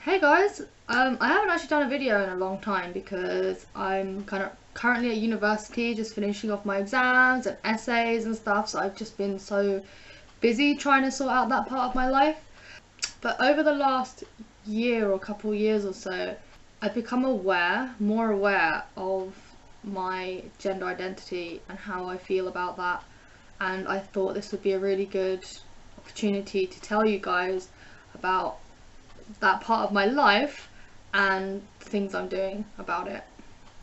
Hey guys, I haven't actually done a video in a long time because I'm kind of currently at university, just finishing off my exams and essays and stuff, so I've just been so busy trying to sort out that part of my life. But over the last year or couple years or so, I've become more aware of my gender identity and how I feel about that, and I thought this would be a really good opportunity to tell you guys about that part of my life and things I'm doing about it.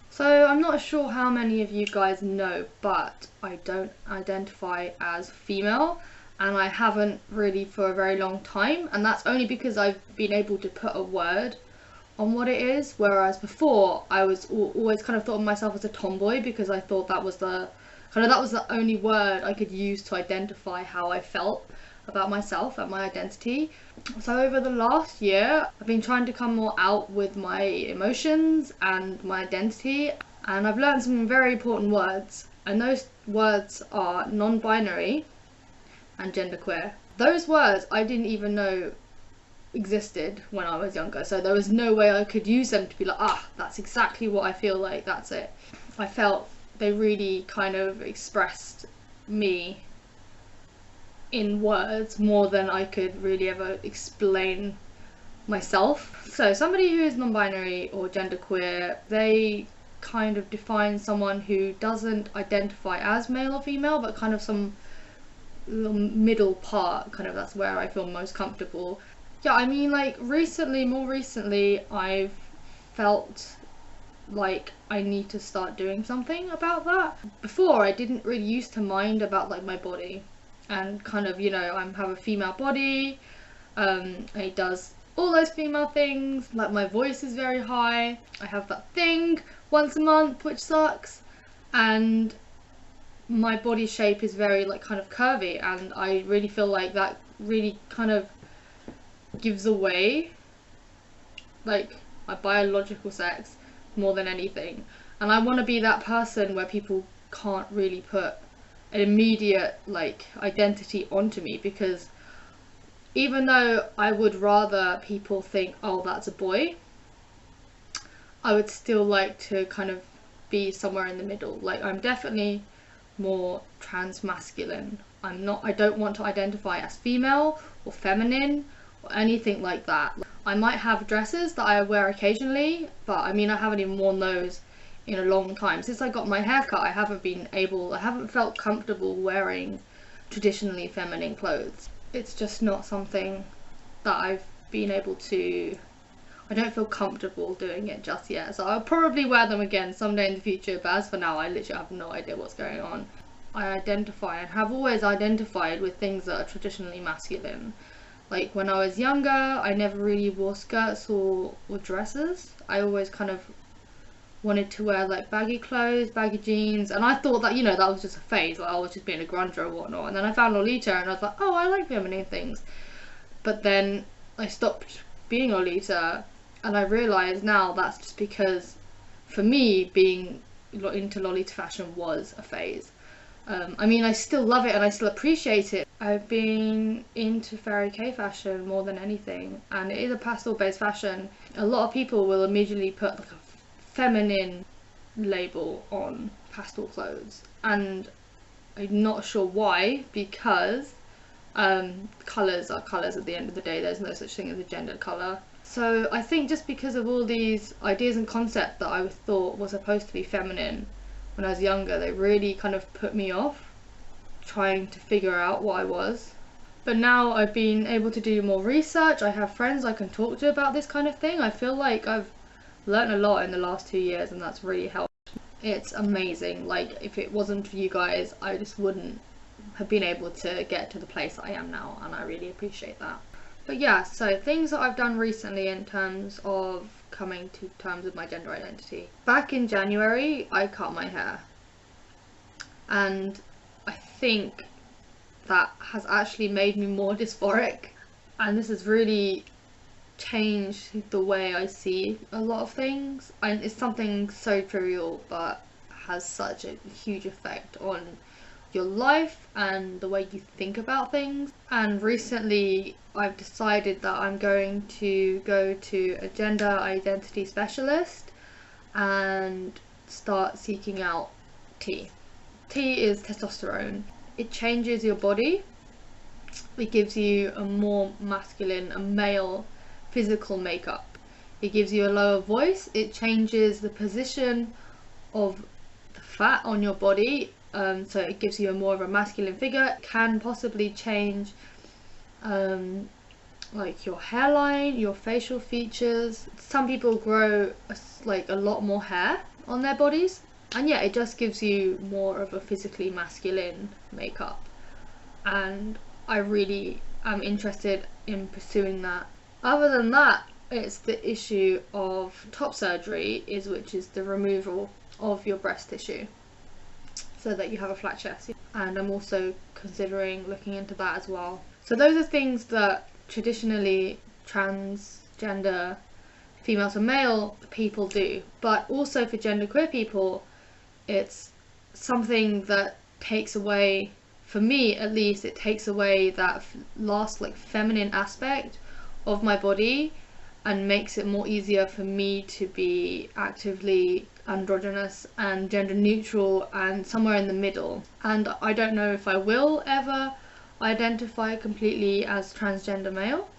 So I'm not sure how many of you guys know, but I don't identify as female, and I haven't really for a very long time, and that's only because I've been able to put a word on what it is, whereas before I was always kind of thought of myself as a tomboy because I thought that was the only word I could use to identify how I felt about myself and my identity. So over the last year, I've been trying to come more out with my emotions and my identity, and I've learned some very important words, and those words are non-binary and genderqueer. Those words I didn't even know existed when I was younger, so there was no way I could use them to be like, that's exactly what I feel like, that's it. I felt they really kind of expressed me in words more than I could really ever explain myself. So somebody who is non-binary or genderqueer, they kind of define someone who doesn't identify as male or female, but kind of some middle part, kind of that's where I feel most comfortable. Yeah, I mean, like more recently, I've felt like I need to start doing something about that. Before, I didn't really used to mind about like my body and kind of, I have a female body, it does all those female things, like my voice is very high, I have that thing once a month which sucks, and my body shape is very like kind of curvy, and I really feel like that really kind of gives away like my biological sex more than anything, and I want to be that person where people can't really put an immediate like identity onto me, because even though I would rather people think, oh, that's a boy, I would still like to kind of be somewhere in the middle. Like, I'm definitely more trans masculine. I don't want to identify as female or feminine or anything like that. I might have dresses that I wear occasionally, but I mean, I haven't even worn those in a long time. Since I got my haircut, I haven't felt comfortable wearing traditionally feminine clothes. It's just not something that I've been able to, I don't feel comfortable doing it just yet. So I'll probably wear them again someday in the future, but as for now, I literally have no idea what's going on. I identify and have always identified with things that are traditionally masculine. Like when I was younger, I never really wore skirts or dresses. I always kind of wanted to wear like baggy clothes, baggy jeans, and I thought that, that was just a phase, like I was just being a grunge or whatnot. And then I found Lolita and I was like, oh, I like feminine things. But then I stopped being Lolita, and I realised now that's just because for me being into Lolita fashion was a phase. I mean, I still love it and I still appreciate it. I've been into Fairy K fashion more than anything, and it is a pastel based fashion. A lot of people will immediately put like a feminine label on pastel clothes, and I'm not sure why, because colours are colours at the end of the day. There's no such thing as a gendered colour. So I think just because of all these ideas and concepts that I thought were supposed to be feminine when I was younger, they really kind of put me off trying to figure out what I was. But now I've been able to do more research, I have friends I can talk to about this kind of thing. I feel like I've learned a lot in the last 2 years, and that's really helped. It's amazing. Like, if it wasn't for you guys, I just wouldn't have been able to get to the place I am now, and I really appreciate that. But yeah, so things that I've done recently in terms of coming to terms with my gender identity. Back in January, I cut my hair, and I think that has actually made me more dysphoric, and this has really changed the way I see a lot of things. And it's something so trivial but has such a huge effect on your life and the way you think about things. And recently I've decided that I'm going to go to a gender identity specialist and start seeking out T. T is testosterone. It changes your body. It gives you a more masculine, a male physical makeup. It gives you a lower voice. It changes the position of the fat on your body, so it gives you a more of a masculine figure. It can possibly change like your hairline, your facial features. Some people grow a lot more hair on their bodies, and yeah, it just gives you more of a physically masculine makeup, and I really am interested in pursuing that. Other than that, it's the issue of top surgery, which is the removal of your breast tissue so that you have a flat chest, and I'm also considering looking into that as well. So those are things that traditionally transgender female to male people do, but also for genderqueer people, it's something that takes away, for me at least, it takes away that last feminine aspect of my body and makes it more easier for me to be actively androgynous and gender neutral and somewhere in the middle. And I don't know if I will ever identify completely as transgender male,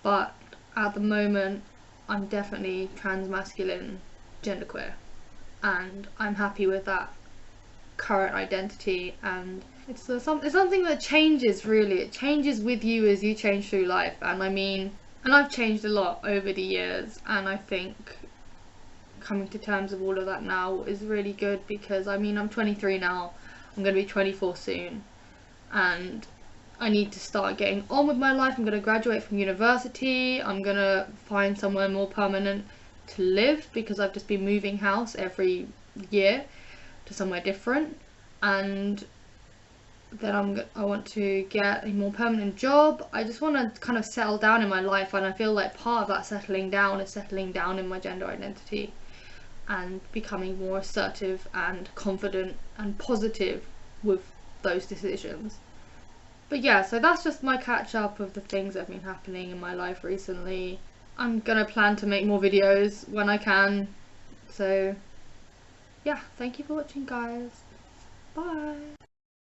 but at the moment I'm definitely transmasculine genderqueer, and I'm happy with that current identity. And it's something that changes, really. It changes with you as you change through life, and I've changed a lot over the years, and I think coming to terms with all of that now is really good, because I'm 23 now, I'm going to be 24 soon, and I need to start getting on with my life. I'm going to graduate from university, I'm going to find somewhere more permanent to live, because I've just been moving house every year to somewhere different, and then I want to get a more permanent job. I just want to kind of settle down in my life, and I feel like part of that settling down is settling down in my gender identity and becoming more assertive and confident and positive with those decisions. But yeah, so that's just my catch up of the things that have been happening in my life recently. I'm gonna plan to make more videos when I can. So yeah, thank you for watching, guys. Bye.